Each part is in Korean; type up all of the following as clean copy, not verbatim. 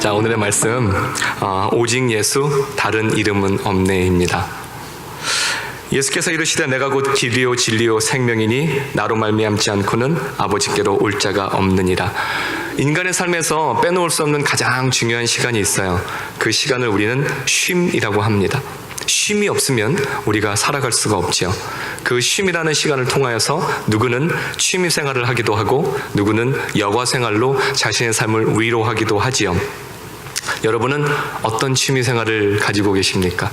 자, 오늘의 말씀 오직 예수 다른 이름은 없네입니다. 예수께서 이르시되 내가 곧 길이요 진리요 생명이니 나로 말미암지 않고는 아버지께로 올 자가 없느니라. 인간의 삶에서 빼놓을 수 없는 가장 중요한 시간이 있어요. 그 시간을 우리는 쉼이라고 합니다. 쉼이 없으면 우리가 살아갈 수가 없지요. 그 쉼이라는 시간을 통하여서 누구는 취미 생활을 하기도 하고 누구는 여가 생활로 자신의 삶을 위로하기도 하지요. 여러분은 어떤 취미 생활을 가지고 계십니까?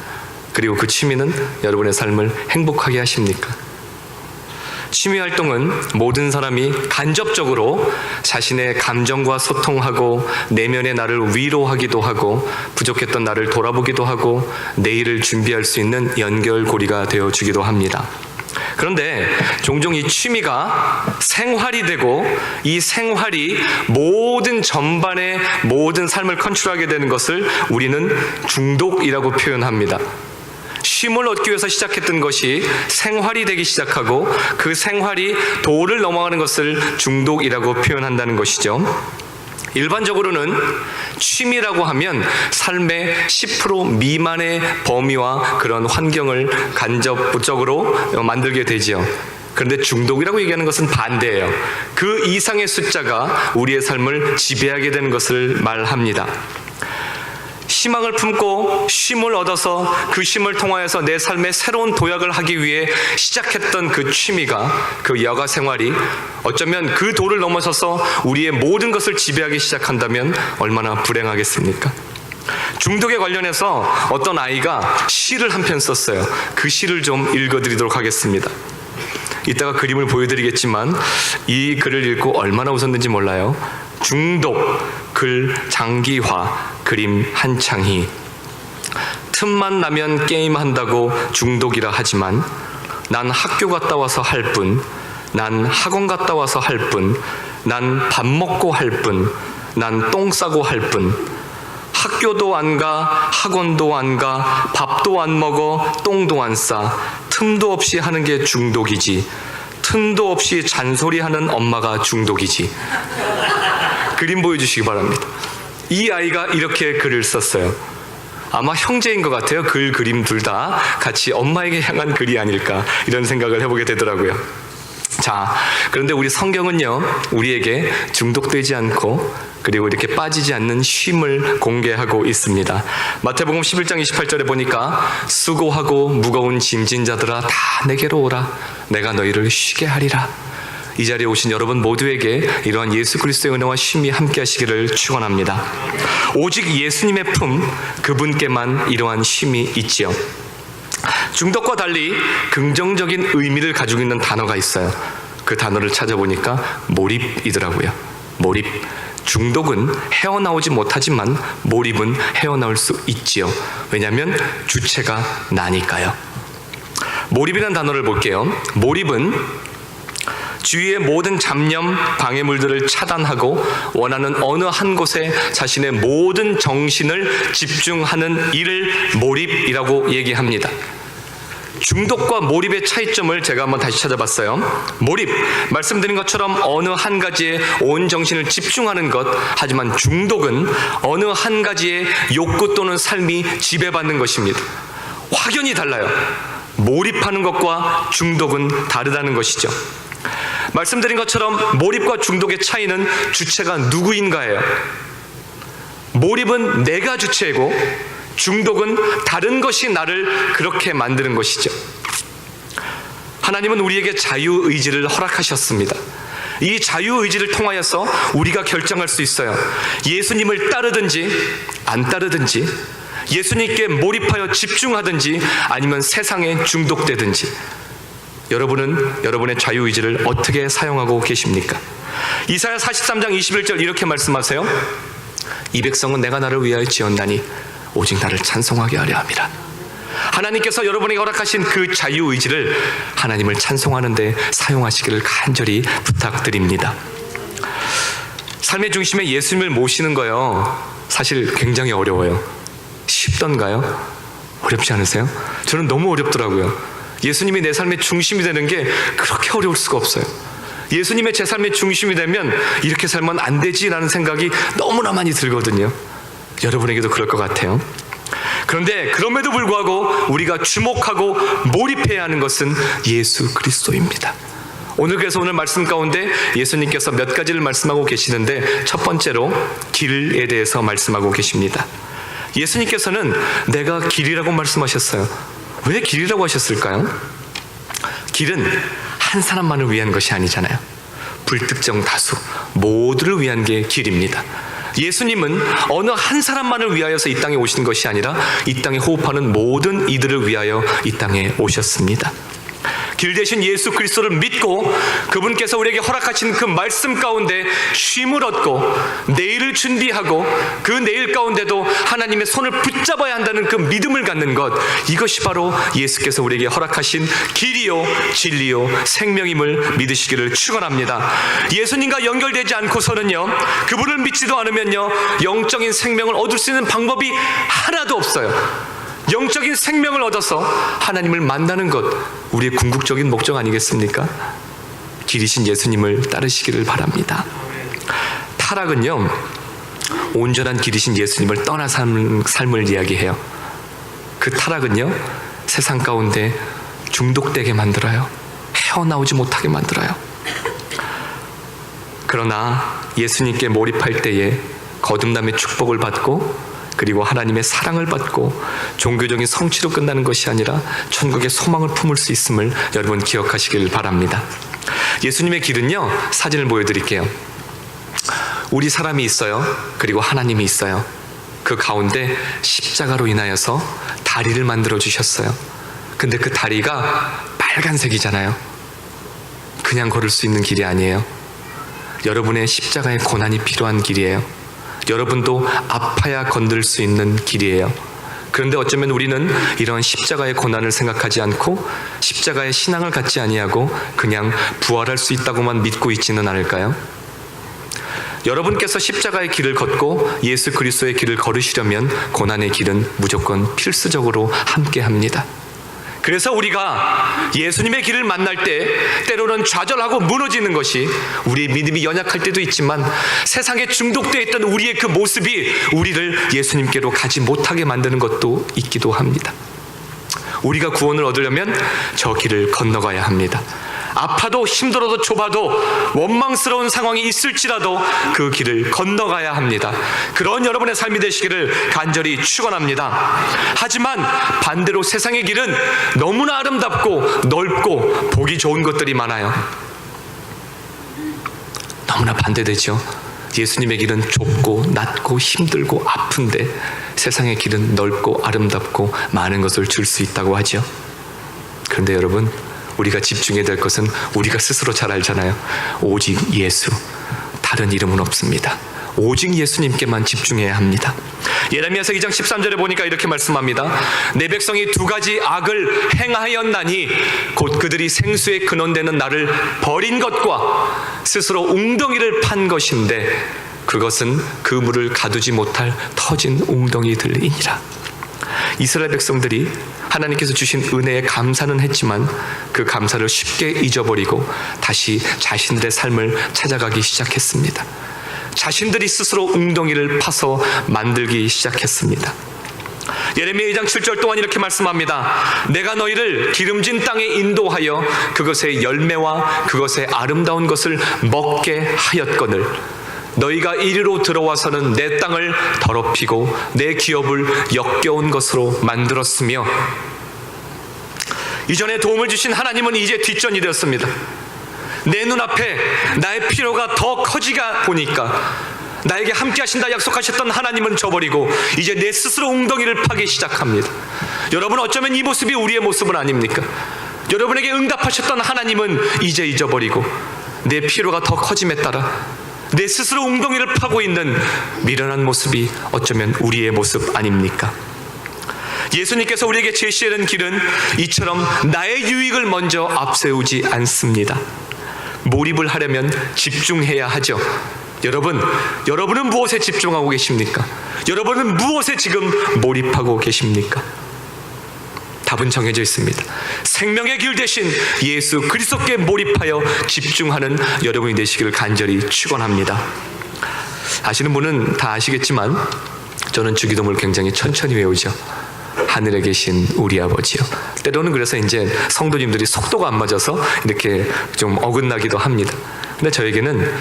그리고 그 취미는 여러분의 삶을 행복하게 하십니까? 취미 활동은 모든 사람이 간접적으로 자신의 감정과 소통하고 내면의 나를 위로하기도 하고 부족했던 나를 돌아보기도 하고 내일을 준비할 수 있는 연결고리가 되어주기도 합니다. 그런데 종종 이 취미가 생활이 되고 이 생활이 모든 전반의 모든 삶을 컨트롤하게 되는 것을 우리는 중독이라고 표현합니다. 쉼을 얻기 위해서 시작했던 것이 생활이 되기 시작하고 그 생활이 도를 넘어가는 것을 중독이라고 표현한다는 것이죠. 일반적으로는 취미라고 하면 삶의 10% 미만의 범위와 그런 환경을 간접적으로 만들게 되지요. 그런데 중독이라고 얘기하는 것은 반대예요. 그 이상의 숫자가 우리의 삶을 지배하게 되는 것을 말합니다. 희망을 품고 쉼을 얻어서 그 쉼을 통하여서 내 삶에 새로운 도약을 하기 위해 시작했던 그 취미가, 그 여가 생활이 어쩌면 그 도를 넘어서서 우리의 모든 것을 지배하기 시작한다면 얼마나 불행하겠습니까? 중독에 관련해서 어떤 아이가 시를 한 편 썼어요. 그 시를 좀 읽어드리도록 하겠습니다. 이따가 그림을 보여드리겠지만 이 글을 읽고 얼마나 웃었는지 몰라요. 중독, 글 장기화, 그림 한창희. 틈만 나면 게임한다고 중독이라 하지만 난 학교 갔다 와서 할 뿐, 난 학원 갔다 와서 할 뿐, 난 밥 먹고 할 뿐, 난 똥 싸고 할 뿐. 학교도 안 가, 학원도 안 가, 밥도 안 먹어, 똥도 안 싸. 틈도 없이 하는 게 중독이지. 틈도 없이 잔소리하는 엄마가 중독이지. 그림 보여주시기 바랍니다. 이 아이가 이렇게 글을 썼어요. 아마 형제인 것 같아요. 글, 그림 둘 다 같이 엄마에게 향한 글이 아닐까 이런 생각을 해보게 되더라고요. 자, 그런데 우리 성경은요, 우리에게 중독되지 않고 그리고 이렇게 빠지지 않는 쉼을 공개하고 있습니다. 마태복음 11장 28절에 보니까 수고하고 무거운 짐진 자들아 다 내게로 오라. 내가 너희를 쉬게 하리라. 이 자리에 오신 여러분 모두에게 이러한 예수 그리스도의 은혜와 쉼이 함께 하시기를 축원합니다. 오직 예수님의 품, 그분께만 이러한 쉼이 있지요. 중독과 달리 긍정적인 의미를 가지고 있는 단어가 있어요. 그 단어를 찾아보니까 몰입이더라고요. 몰입. 중독은 헤어나오지 못하지만 몰입은 헤어나올 수 있지요. 왜냐하면 주체가 나니까요. 몰입이라는 단어를 볼게요. 몰입은 주위의 모든 잡념, 방해물들을 차단하고 원하는 어느 한 곳에 자신의 모든 정신을 집중하는 일을 몰입이라고 얘기합니다. 중독과 몰입의 차이점을 제가 한번 다시 찾아봤어요. 몰입, 말씀드린 것처럼 어느 한 가지에 온 정신을 집중하는 것. 하지만 중독은 어느 한 가지의 욕구 또는 삶이 지배받는 것입니다. 확연히 달라요. 몰입하는 것과 중독은 다르다는 것이죠. 말씀드린 것처럼 몰입과 중독의 차이는 주체가 누구인가예요. 몰입은 내가 주체이고 중독은 다른 것이 나를 그렇게 만드는 것이죠. 하나님은 우리에게 자유의지를 허락하셨습니다. 이 자유의지를 통하여서 우리가 결정할 수 있어요. 예수님을 따르든지 안 따르든지, 예수님께 몰입하여 집중하든지 아니면 세상에 중독되든지. 여러분은 여러분의 자유의지를 어떻게 사용하고 계십니까? 이사야 43장 21절 이렇게 말씀하세요. 이 백성은 내가 나를 위하여 지었나니 오직 나를 찬송하게 하려 함이라. 하나님께서 여러분에게 허락하신 그 자유의지를 하나님을 찬송하는 데 사용하시기를 간절히 부탁드립니다. 삶의 중심에 예수님을 모시는 거요, 사실 굉장히 어려워요. 쉽던가요? 어렵지 않으세요? 저는 너무 어렵더라고요. 예수님이 내 삶의 중심이 되는 게 그렇게 어려울 수가 없어요. 예수님의 제 삶의 중심이 되면 이렇게 살면 안 되지라는 생각이 너무나 많이 들거든요. 여러분에게도 그럴 것 같아요. 그런데 그럼에도 불구하고 우리가 주목하고 몰입해야 하는 것은 예수 그리스도입니다. 그래서 오늘 말씀 가운데 예수님께서 몇 가지를 말씀하고 계시는데, 첫 번째로 길에 대해서 말씀하고 계십니다. 예수님께서는 내가 길이라고 말씀하셨어요. 왜 길이라고 하셨을까요? 길은 한 사람만을 위한 것이 아니잖아요. 불특정 다수, 모두를 위한 게 길입니다. 예수님은 어느 한 사람만을 위하여서 이 땅에 오신 것이 아니라 이 땅에 호흡하는 모든 이들을 위하여 이 땅에 오셨습니다. 길 대신 예수 그리스도를 믿고 그분께서 우리에게 허락하신 그 말씀 가운데 쉼을 얻고 내일을 준비하고 그 내일 가운데도 하나님의 손을 붙잡아야 한다는 그 믿음을 갖는 것, 이것이 바로 예수께서 우리에게 허락하신 길이요 진리요 생명임을 믿으시기를 축원합니다. 예수님과 연결되지 않고서는요, 그분을 믿지도 않으면요, 영적인 생명을 얻을 수 있는 방법이 하나도 없어요. 영적인 생명을 얻어서 하나님을 만나는 것, 우리의 궁극적인 목적 아니겠습니까? 길이신 예수님을 따르시기를 바랍니다. 타락은요, 온전한 길이신 예수님을 떠나 삶을 이야기해요. 그 타락은요, 세상 가운데 중독되게 만들어요. 헤어나오지 못하게 만들어요. 그러나 예수님께 몰입할 때에 거듭남의 축복을 받고, 그리고 하나님의 사랑을 받고 종교적인 성취로 끝나는 것이 아니라 천국의 소망을 품을 수 있음을 여러분 기억하시길 바랍니다. 예수님의 길은요, 사진을 보여드릴게요. 우리 사람이 있어요. 그리고 하나님이 있어요. 그 가운데 십자가로 인하여서 다리를 만들어 주셨어요. 근데 그 다리가 빨간색이잖아요. 그냥 걸을 수 있는 길이 아니에요. 여러분의 십자가의 고난이 필요한 길이에요. 여러분도 아파야 건들 수 있는 길이에요. 그런데 어쩌면 우리는 이런 십자가의 고난을 생각하지 않고 십자가의 신앙을 갖지 아니하고 그냥 부활할 수 있다고만 믿고 있지는 않을까요? 여러분께서 십자가의 길을 걷고 예수 그리스도의 길을 걸으시려면 고난의 길은 무조건 필수적으로 함께합니다. 그래서 우리가 예수님의 길을 만날 때 때로는 좌절하고 무너지는 것이, 우리의 믿음이 연약할 때도 있지만 세상에 중독되어 있던 우리의 그 모습이 우리를 예수님께로 가지 못하게 만드는 것도 있기도 합니다. 우리가 구원을 얻으려면 저 길을 건너가야 합니다. 아파도 힘들어도 좁아도 원망스러운 상황이 있을지라도 그 길을 건너가야 합니다. 그런 여러분의 삶이 되시기를 간절히 축원합니다. 하지만 반대로 세상의 길은 너무나 아름답고 넓고 보기 좋은 것들이 많아요. 너무나 반대되죠. 예수님의 길은 좁고 낮고 힘들고 아픈데 세상의 길은 넓고 아름답고 많은 것을 줄 수 있다고 하죠. 그런데 여러분, 우리가 집중해야 될 것은 우리가 스스로 잘 알잖아요. 오직 예수, 다른 이름은 없습니다. 오직 예수님께만 집중해야 합니다. 예레미야서 2장 13절에 보니까 이렇게 말씀합니다. 내 백성이 두 가지 악을 행하였나니 곧 그들이 생수의 근원되는 나를 버린 것과 스스로 웅덩이를 판 것인데 그것은 그 물을 가두지 못할 터진 웅덩이들이니라. 이스라엘 백성들이 하나님께서 주신 은혜에 감사는 했지만 그 감사를 쉽게 잊어버리고 다시 자신들의 삶을 찾아가기 시작했습니다. 자신들이 스스로 웅덩이를 파서 만들기 시작했습니다. 예레미야 2장 7절 또한 이렇게 말씀합니다. 내가 너희를 기름진 땅에 인도하여 그것의 열매와 그것의 아름다운 것을 먹게 하였거늘 너희가 이리로 들어와서는 내 땅을 더럽히고 내 기업을 역겨운 것으로 만들었으며, 이전에 도움을 주신 하나님은 이제 뒷전이 되었습니다. 내 눈앞에 나의 필요가 더 커지가 보니까 나에게 함께 하신다 약속하셨던 하나님은 저버리고 이제 내 스스로 웅덩이를 파기 시작합니다. 여러분, 어쩌면 이 모습이 우리의 모습은 아닙니까? 여러분에게 응답하셨던 하나님은 이제 잊어버리고 내 필요가 더 커짐에 따라 내 스스로 웅덩이를 파고 있는 미련한 모습이 어쩌면 우리의 모습 아닙니까? 예수님께서 우리에게 제시하는 길은 이처럼 나의 유익을 먼저 앞세우지 않습니다. 몰입을 하려면 집중해야 하죠. 여러분은 무엇에 집중하고 계십니까? 여러분은 무엇에 지금 몰입하고 계십니까? 답은 정해져 있습니다. 생명의 길 대신 예수 그리스도께 몰입하여 집중하는 여러분이 되시기를 간절히 축원합니다. 아시는 분은 다 아시겠지만 저는 주기도문을 굉장히 천천히 외우죠. 하늘에 계신 우리 아버지요. 때로는 그래서 이제 성도님들이 속도가 안 맞아서 이렇게 좀 어긋나기도 합니다. 근데 저에게는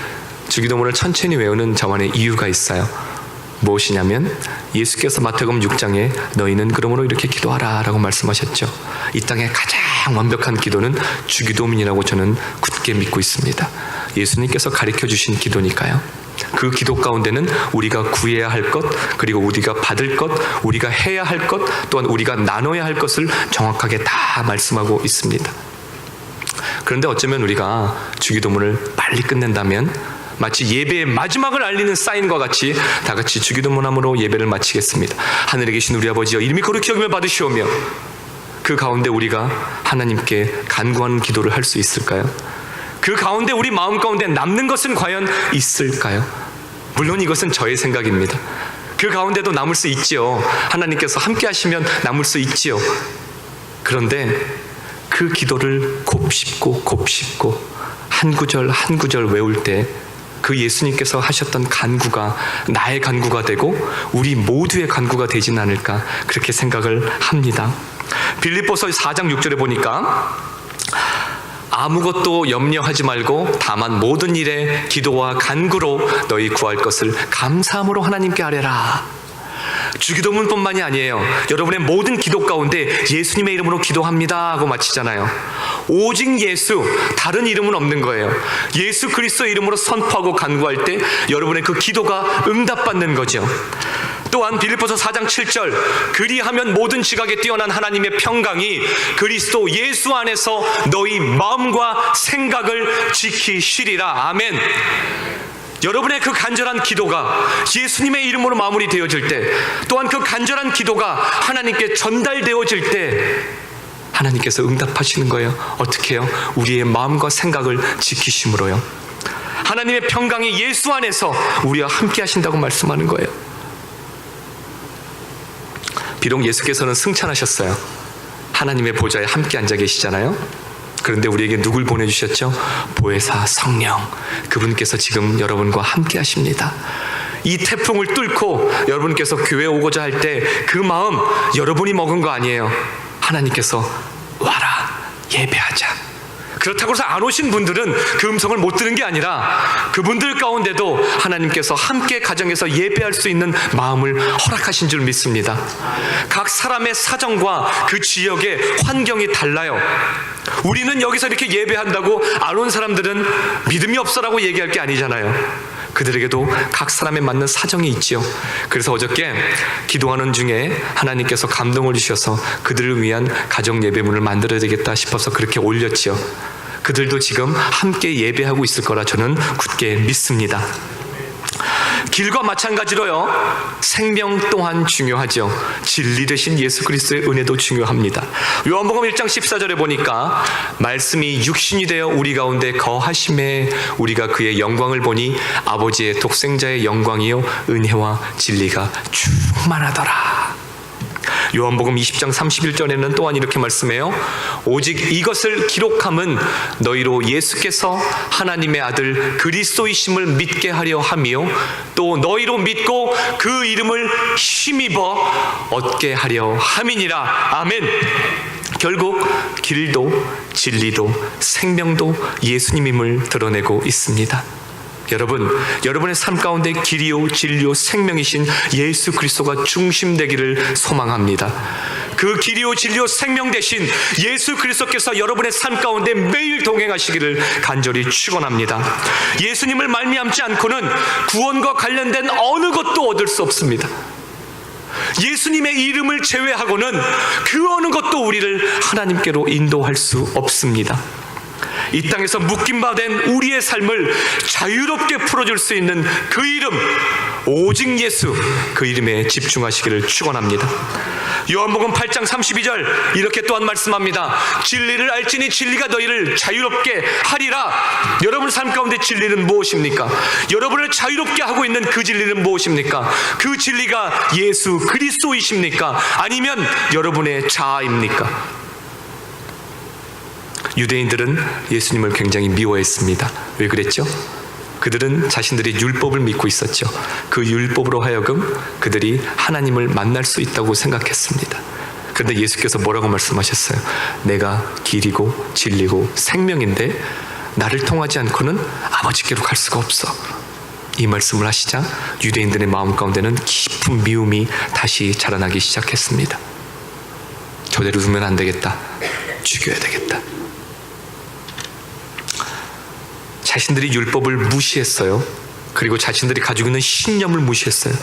주기도문을 천천히 외우는 저만의 이유가 있어요. 무엇이냐면 예수께서 마태복음 6장에 너희는 그러므로 이렇게 기도하라 라고 말씀하셨죠. 이 땅의 가장 완벽한 기도는 주기도문이라고 저는 굳게 믿고 있습니다. 예수님께서 가르쳐 주신 기도니까요. 그 기도 가운데는 우리가 구해야 할 것, 그리고 우리가 받을 것, 우리가 해야 할 것, 또한 우리가 나눠야 할 것을 정확하게 다 말씀하고 있습니다. 그런데 어쩌면 우리가 주기도문을 빨리 끝낸다면 마치 예배의 마지막을 알리는 사인과 같이 다 같이 주기도문함으로 예배를 마치겠습니다. 하늘에 계신 우리 아버지여 이름이 거룩히 여김을 받으시오며, 그 가운데 우리가 하나님께 간구하는 기도를 할 수 있을까요? 그 가운데 우리 마음 가운데 남는 것은 과연 있을까요? 물론 이것은 저의 생각입니다. 그 가운데도 남을 수 있지요. 하나님께서 함께 하시면 남을 수 있지요. 그런데 그 기도를 곱씹고 한 구절 한 구절 외울 때 그 예수님께서 하셨던 간구가 나의 간구가 되고 우리 모두의 간구가 되진 않을까, 그렇게 생각을 합니다. 빌립보서 4장 6절에 보니까 아무것도 염려하지 말고 다만 모든 일에 기도와 간구로 너희 구할 것을 감사함으로 하나님께 아뢰라. 주기도문뿐만이 아니에요. 여러분의 모든 기도 가운데 예수님의 이름으로 기도합니다 하고 마치잖아요. 오직 예수, 다른 이름은 없는 거예요. 예수 그리스도의 이름으로 선포하고 간구할 때 여러분의 그 기도가 응답받는 거죠. 또한 빌립보서 4장 7절 그리하면 모든 지각에 뛰어난 하나님의 평강이 그리스도 예수 안에서 너희 마음과 생각을 지키시리라. 아멘. 여러분의 그 간절한 기도가 예수님의 이름으로 마무리되어질 때, 또한 그 간절한 기도가 하나님께 전달되어질 때 하나님께서 응답하시는 거예요. 어떻게 해요? 우리의 마음과 생각을 지키심으로요. 하나님의 평강이 예수 안에서 우리와 함께 하신다고 말씀하는 거예요. 비록 예수께서는 승천하셨어요. 하나님의 보좌에 함께 앉아 계시잖아요. 그런데 우리에게 누굴 보내주셨죠? 보혜사 성령, 그분께서 지금 여러분과 함께 하십니다. 이 태풍을 뚫고 여러분께서 교회에 오고자 할 때 그 마음 여러분이 먹은 거 아니에요. 하나님께서 와라, 예배하자. 그렇다고 해서 안 오신 분들은 그 음성을 못 들은 게 아니라 그분들 가운데도 하나님께서 함께 가정에서 예배할 수 있는 마음을 허락하신 줄 믿습니다. 각 사람의 사정과 그 지역의 환경이 달라요. 우리는 여기서 이렇게 예배한다고 안 온 사람들은 믿음이 없어라고 얘기할 게 아니잖아요. 그들에게도 각 사람에 맞는 사정이 있지요. 그래서 어저께 기도하는 중에 하나님께서 감동을 주셔서 그들을 위한 가정 예배문을 만들어야 되겠다 싶어서 그렇게 올렸지요. 그들도 지금 함께 예배하고 있을 거라 저는 굳게 믿습니다. 길과 마찬가지로요, 생명 또한 중요하죠. 진리 되신 예수 그리스도의 은혜도 중요합니다. 요한복음 1장 14절에 보니까 말씀이 육신이 되어 우리 가운데 거하심에 우리가 그의 영광을 보니 아버지의 독생자의 영광이요 은혜와 진리가 충만하더라. 요한복음 20장 31절에는 또한 이렇게 말씀해요. 오직 이것을 기록함은 너희로 예수께서 하나님의 아들 그리스도이심을 믿게 하려 함이요 또 너희로 믿고 그 이름을 힘입어 얻게 하려 함이니라. 아멘. 결국 길도 진리도 생명도 예수님임을 드러내고 있습니다. 여러분, 여러분의 삶 가운데 길이요 진리요 생명이신 예수 그리스도가 중심되기를 소망합니다. 그 길이요 진리요 생명 되신 예수 그리스도께서 여러분의 삶 가운데 매일 동행하시기를 간절히 축원합니다. 예수님을 말미암지 않고는 구원과 관련된 어느 것도 얻을 수 없습니다. 예수님의 이름을 제외하고는 그 어느 것도 우리를 하나님께로 인도할 수 없습니다. 이 땅에서 묶임받은 우리의 삶을 자유롭게 풀어줄 수 있는 그 이름, 오직 예수, 그 이름에 집중하시기를 축원합니다. 요한복음 8장 32절 이렇게 또한 말씀합니다. 진리를 알지니 진리가 너희를 자유롭게 하리라. 여러분 삶 가운데 진리는 무엇입니까? 여러분을 자유롭게 하고 있는 그 진리는 무엇입니까? 그 진리가 예수 그리스도이십니까? 아니면 여러분의 자아입니까? 유대인들은 예수님을 굉장히 미워했습니다. 왜 그랬죠? 그들은 자신들이 율법을 믿고 있었죠. 그 율법으로 하여금 그들이 하나님을 만날 수 있다고 생각했습니다. 그런데 예수께서 뭐라고 말씀하셨어요? 내가 길이고 진리고 생명인데 나를 통하지 않고는 아버지께로 갈 수가 없어. 이 말씀을 하시자 유대인들의 마음 가운데는 깊은 미움이 다시 자라나기 시작했습니다. 저대로 두면 안 되겠다. 죽여야 되겠다. 자신들이 율법을 무시했어요. 그리고 자신들이 가지고 있는 신념을 무시했어요.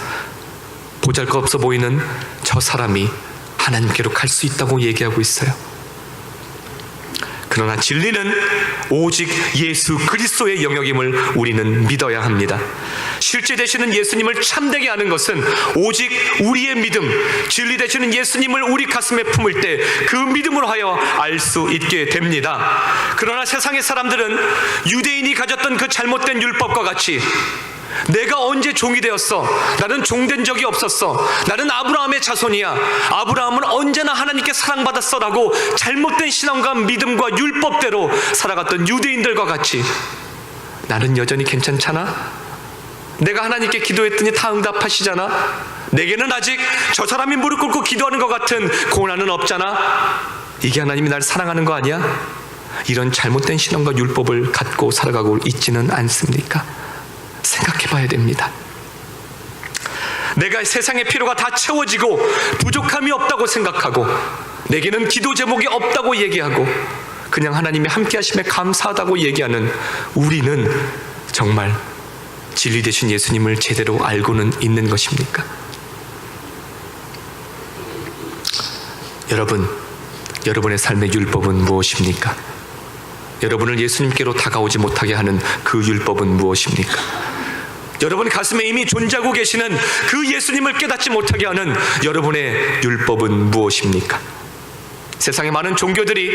보잘것없어 보이는 저 사람이 하나님께로 갈 수 있다고 얘기하고 있어요. 그러나 진리는 오직 예수 그리스도의 영역임을 우리는 믿어야 합니다. 실제 되시는 예수님을 참되게 하는 것은 오직 우리의 믿음, 진리 되시는 예수님을 우리 가슴에 품을 때 그 믿음으로 하여 알 수 있게 됩니다. 그러나 세상의 사람들은 유대인이 가졌던 그 잘못된 율법과 같이 내가 언제 종이 되었어? 나는 종된 적이 없었어. 나는 아브라함의 자손이야. 아브라함은 언제나 하나님께 사랑받았어 라고 잘못된 신앙과 믿음과 율법대로 살아갔던 유대인들과 같이 나는 여전히 괜찮잖아? 내가 하나님께 기도했더니 다 응답하시잖아? 내게는 아직 저 사람이 무릎 꿇고 기도하는 것 같은 고난은 없잖아? 이게 하나님이 날 사랑하는 거 아니야? 이런 잘못된 신앙과 율법을 갖고 살아가고 있지는 않습니까? 생각해 봐야 됩니다. 내가 세상의 필요가 다 채워지고 부족함이 없다고 생각하고 내게는 기도 제목이 없다고 얘기하고 그냥 하나님이 함께 하심에 감사하다고 얘기하는 우리는 정말 진리 되신 예수님을 제대로 알고는 있는 것입니까? 여러분의 삶의 율법은 무엇입니까? 여러분을 예수님께로 다가오지 못하게 하는 그 율법은 무엇입니까? 여러분 가슴에 이미 존재하고 계시는 그 예수님을 깨닫지 못하게 하는 여러분의 율법은 무엇입니까? 세상의 많은 종교들이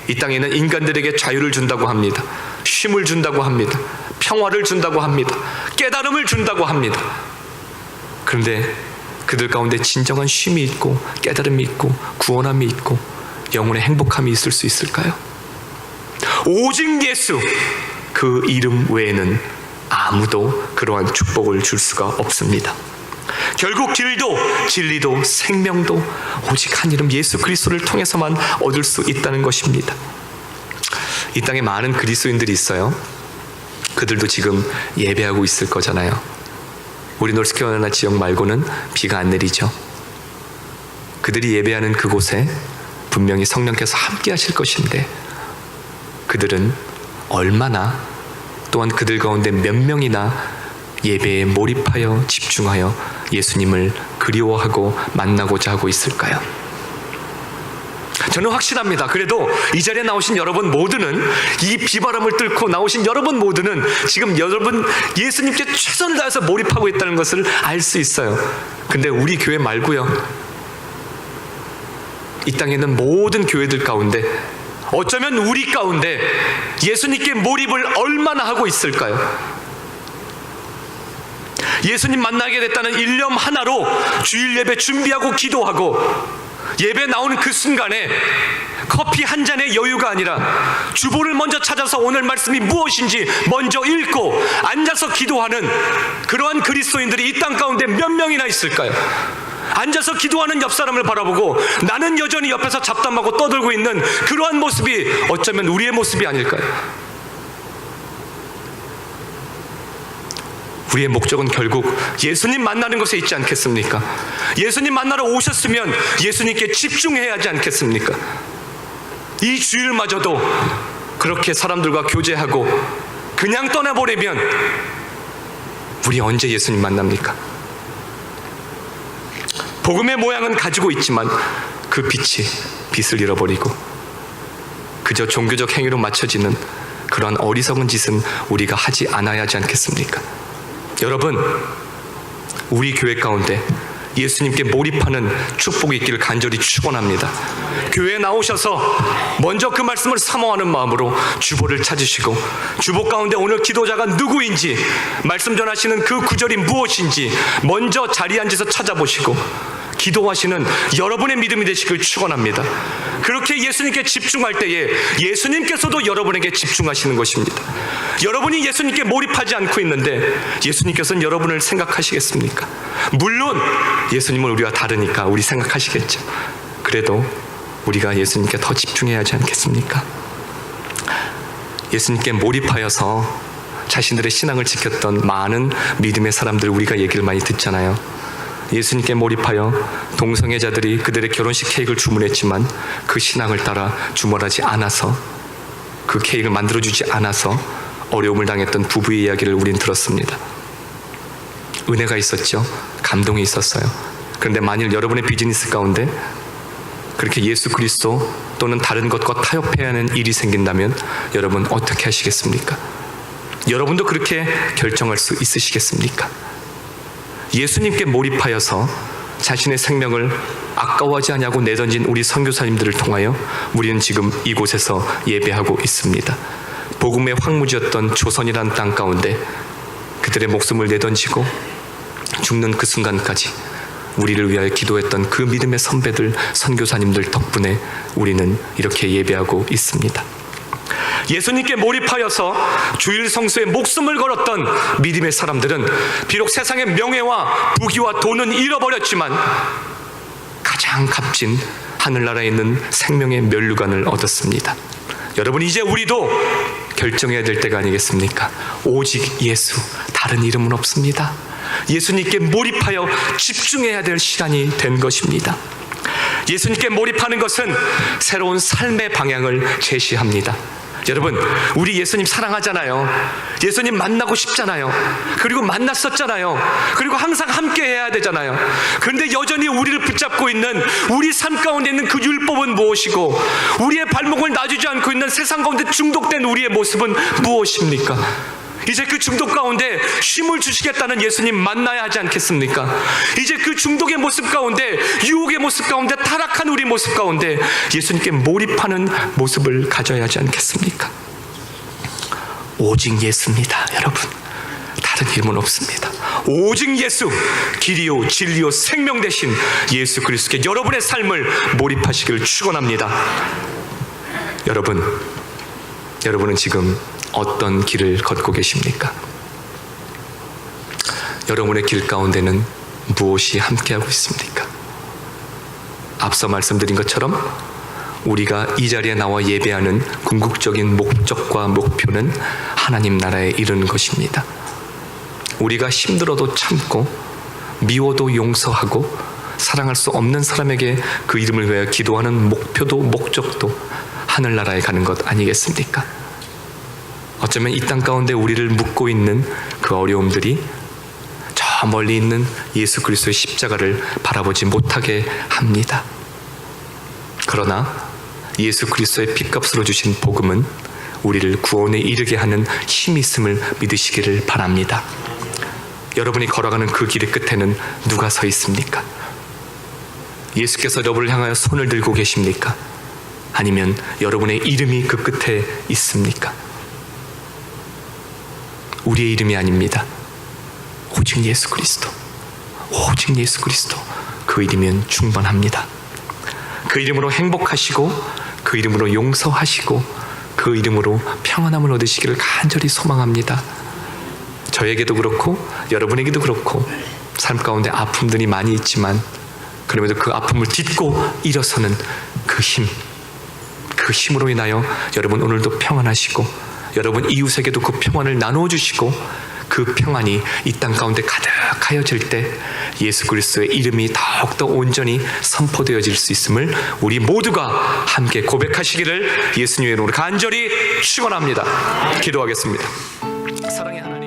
이 땅에 있는 인간들에게 자유를 준다고 합니다. 쉼을 준다고 합니다. 평화를 준다고 합니다. 깨달음을 준다고 합니다. 그런데 그들 가운데 진정한 쉼이 있고 깨달음이 있고 구원함이 있고 영혼의 행복함이 있을 수 있을까요? 오직 예수 그 이름 외에는 아무도 그러한 축복을 줄 수가 없습니다. 결국 길도 진리도 생명도 오직 한 이름 예수 그리스도를 통해서만 얻을 수 있다는 것입니다. 이 땅에 많은 그리스도인들이 있어요. 그들도 지금 예배하고 있을 거잖아요. 우리 노스캐롤라이나 지역 말고는 비가 안 내리죠. 그들이 예배하는 그곳에 분명히 성령께서 함께 하실 것인데 그들은 얼마나 또한 그들 가운데 몇 명이나 예배에 몰입하여 집중하여 예수님을 그리워하고 만나고자 하고 있을까요? 저는 확신합니다. 그래도 이 자리에 나오신 여러분 모두는 이 비바람을 뚫고 나오신 여러분 모두는 지금 여러분 예수님께 최선을 다해서 몰입하고 있다는 것을 알 수 있어요. 근데 우리 교회 말고요. 이 땅에 있는 모든 교회들 가운데 어쩌면 우리 가운데 예수님께 몰입을 얼마나 하고 있을까요? 예수님 만나게 됐다는 일념 하나로 주일 예배 준비하고 기도하고 예배 나오는 그 순간에 커피 한 잔의 여유가 아니라 주보를 먼저 찾아서 오늘 말씀이 무엇인지 먼저 읽고 앉아서 기도하는 그러한 그리스도인들이 이 땅 가운데 몇 명이나 있을까요? 앉아서 기도하는 옆 사람을 바라보고 나는 여전히 옆에서 잡담하고 떠들고 있는 그러한 모습이 어쩌면 우리의 모습이 아닐까요? 우리의 목적은 결국 예수님 만나는 것에 있지 않겠습니까? 예수님 만나러 오셨으면 예수님께 집중해야 하지 않겠습니까? 이 주일마저도 그렇게 사람들과 교제하고 그냥 떠나버리면 우리 언제 예수님 만납니까? 복음의 모양은 가지고 있지만 그 빛을 잃어버리고 그저 종교적 행위로 맞춰지는 그러한 어리석은 짓은 우리가 하지 않아야 하지 않겠습니까? 여러분, 우리 교회 가운데 예수님께 몰입하는 축복이 있기를 간절히 축원합니다. 교회에 나오셔서 먼저 그 말씀을 사모하는 마음으로 주보를 찾으시고 주보 가운데 오늘 기도자가 누구인지 말씀 전하시는 그 구절이 무엇인지 먼저 자리에 앉아서 찾아보시고 기도하시는 여러분의 믿음이 되시길 축원합니다. 그렇게 예수님께 집중할 때에 예수님께서도 여러분에게 집중하시는 것입니다. 여러분이 예수님께 몰입하지 않고 있는데 예수님께서는 여러분을 생각하시겠습니까? 물론 예수님은 우리와 다르니까 우리 생각하시겠죠. 그래도 우리가 예수님께 더 집중해야 하지 않겠습니까? 예수님께 몰입하여서 자신들의 신앙을 지켰던 많은 믿음의 사람들 우리가 얘기를 많이 듣잖아요. 예수님께 몰입하여 동성애자들이 그들의 결혼식 케이크를 주문했지만 그 신앙을 따라 주문하지 않아서, 그 케이크를 만들어주지 않아서 어려움을 당했던 부부의 이야기를 우린 들었습니다. 은혜가 있었죠. 감동이 있었어요. 그런데 만일 여러분의 비즈니스 가운데 그렇게 예수 그리스도 또는 다른 것과 타협해야 하는 일이 생긴다면 여러분 어떻게 하시겠습니까? 여러분도 그렇게 결정할 수 있으시겠습니까? 예수님께 몰입하여서 자신의 생명을 아까워하지 않냐고 내던진 우리 선교사님들을 통하여 우리는 지금 이곳에서 예배하고 있습니다. 복음의 황무지였던 조선이라는 땅 가운데 그들의 목숨을 내던지고 죽는 그 순간까지 우리를 위하여 기도했던 그 믿음의 선배들, 선교사님들 덕분에 우리는 이렇게 예배하고 있습니다. 예수님께 몰입하여서 주일 성수에 목숨을 걸었던 믿음의 사람들은 비록 세상의 명예와 부귀와 돈은 잃어버렸지만 가장 값진 하늘나라에 있는 생명의 면류관을 얻었습니다. 여러분, 이제 우리도 결정해야 될 때가 아니겠습니까? 오직 예수, 다른 이름은 없습니다. 예수님께 몰입하여 집중해야 될 시간이 된 것입니다. 예수님께 몰입하는 것은 새로운 삶의 방향을 제시합니다. 여러분, 우리 예수님 사랑하잖아요. 예수님 만나고 싶잖아요. 그리고 만났었잖아요. 그리고 항상 함께 해야 되잖아요. 그런데 여전히 우리를 붙잡고 있는 우리 삶 가운데 있는 그 율법은 무엇이고 우리의 발목을 놔주지 않고 있는 세상 가운데 중독된 우리의 모습은 무엇입니까? 이제 그 중독 가운데 쉼을 주시겠다는 예수님 만나야 하지 않겠습니까? 이제 그 중독의 모습 가운데, 유혹의 모습 가운데, 타락한 우리 모습 가운데 예수님께 몰입하는 모습을 가져야 하지 않겠습니까? 오직 예수입니다, 여러분. 다른 이름은 없습니다. 오직 예수, 길이요 진리요 생명 되신 예수 그리스도께 여러분의 삶을 몰입하시기를 축원합니다. 여러분은 지금 어떤 길을 걷고 계십니까? 여러분의 길 가운데는 무엇이 함께하고 있습니까? 앞서 말씀드린 것처럼 우리가 이 자리에 나와 예배하는 궁극적인 목적과 목표는 하나님 나라에 이르는 것입니다. 우리가 힘들어도 참고 미워도 용서하고 사랑할 수 없는 사람에게 그 이름을 위하여 기도하는 목표도 목적도 하늘나라에 가는 것 아니겠습니까? 어쩌면 이 땅 가운데 우리를 묶고 있는 그 어려움들이 저 멀리 있는 예수 그리스도의 십자가를 바라보지 못하게 합니다. 그러나 예수 그리스도의 핏값으로 주신 복음은 우리를 구원에 이르게 하는 힘이 있음을 믿으시기를 바랍니다. 여러분이 걸어가는 그 길의 끝에는 누가 서 있습니까? 예수께서 여러분을 향하여 손을 들고 계십니까? 아니면 여러분의 이름이 그 끝에 있습니까? 우리의 이름이 아닙니다. 오직 예수 그리스도, 오직 예수 그리스도. 그 이름이면 충분합니다. 그 이름으로 행복하시고 그 이름으로 용서하시고 그 이름으로 평안함을 얻으시기를 간절히 소망합니다. 저에게도 그렇고 여러분에게도 그렇고 삶 가운데 아픔들이 많이 있지만 그럼에도 그 아픔을 딛고 일어서는 그 힘으로 인하여 여러분 오늘도 평안하시고 여러분 이웃에게도 그 평안을 나누어 주시고 그 평안이 이 땅 가운데 가득하여질 때 예수 그리스도의 이름이 더욱더 온전히 선포되어질 수 있음을 우리 모두가 함께 고백하시기를 예수님의 이름으로 간절히 축원합니다. 기도하겠습니다. 사랑의 하나님.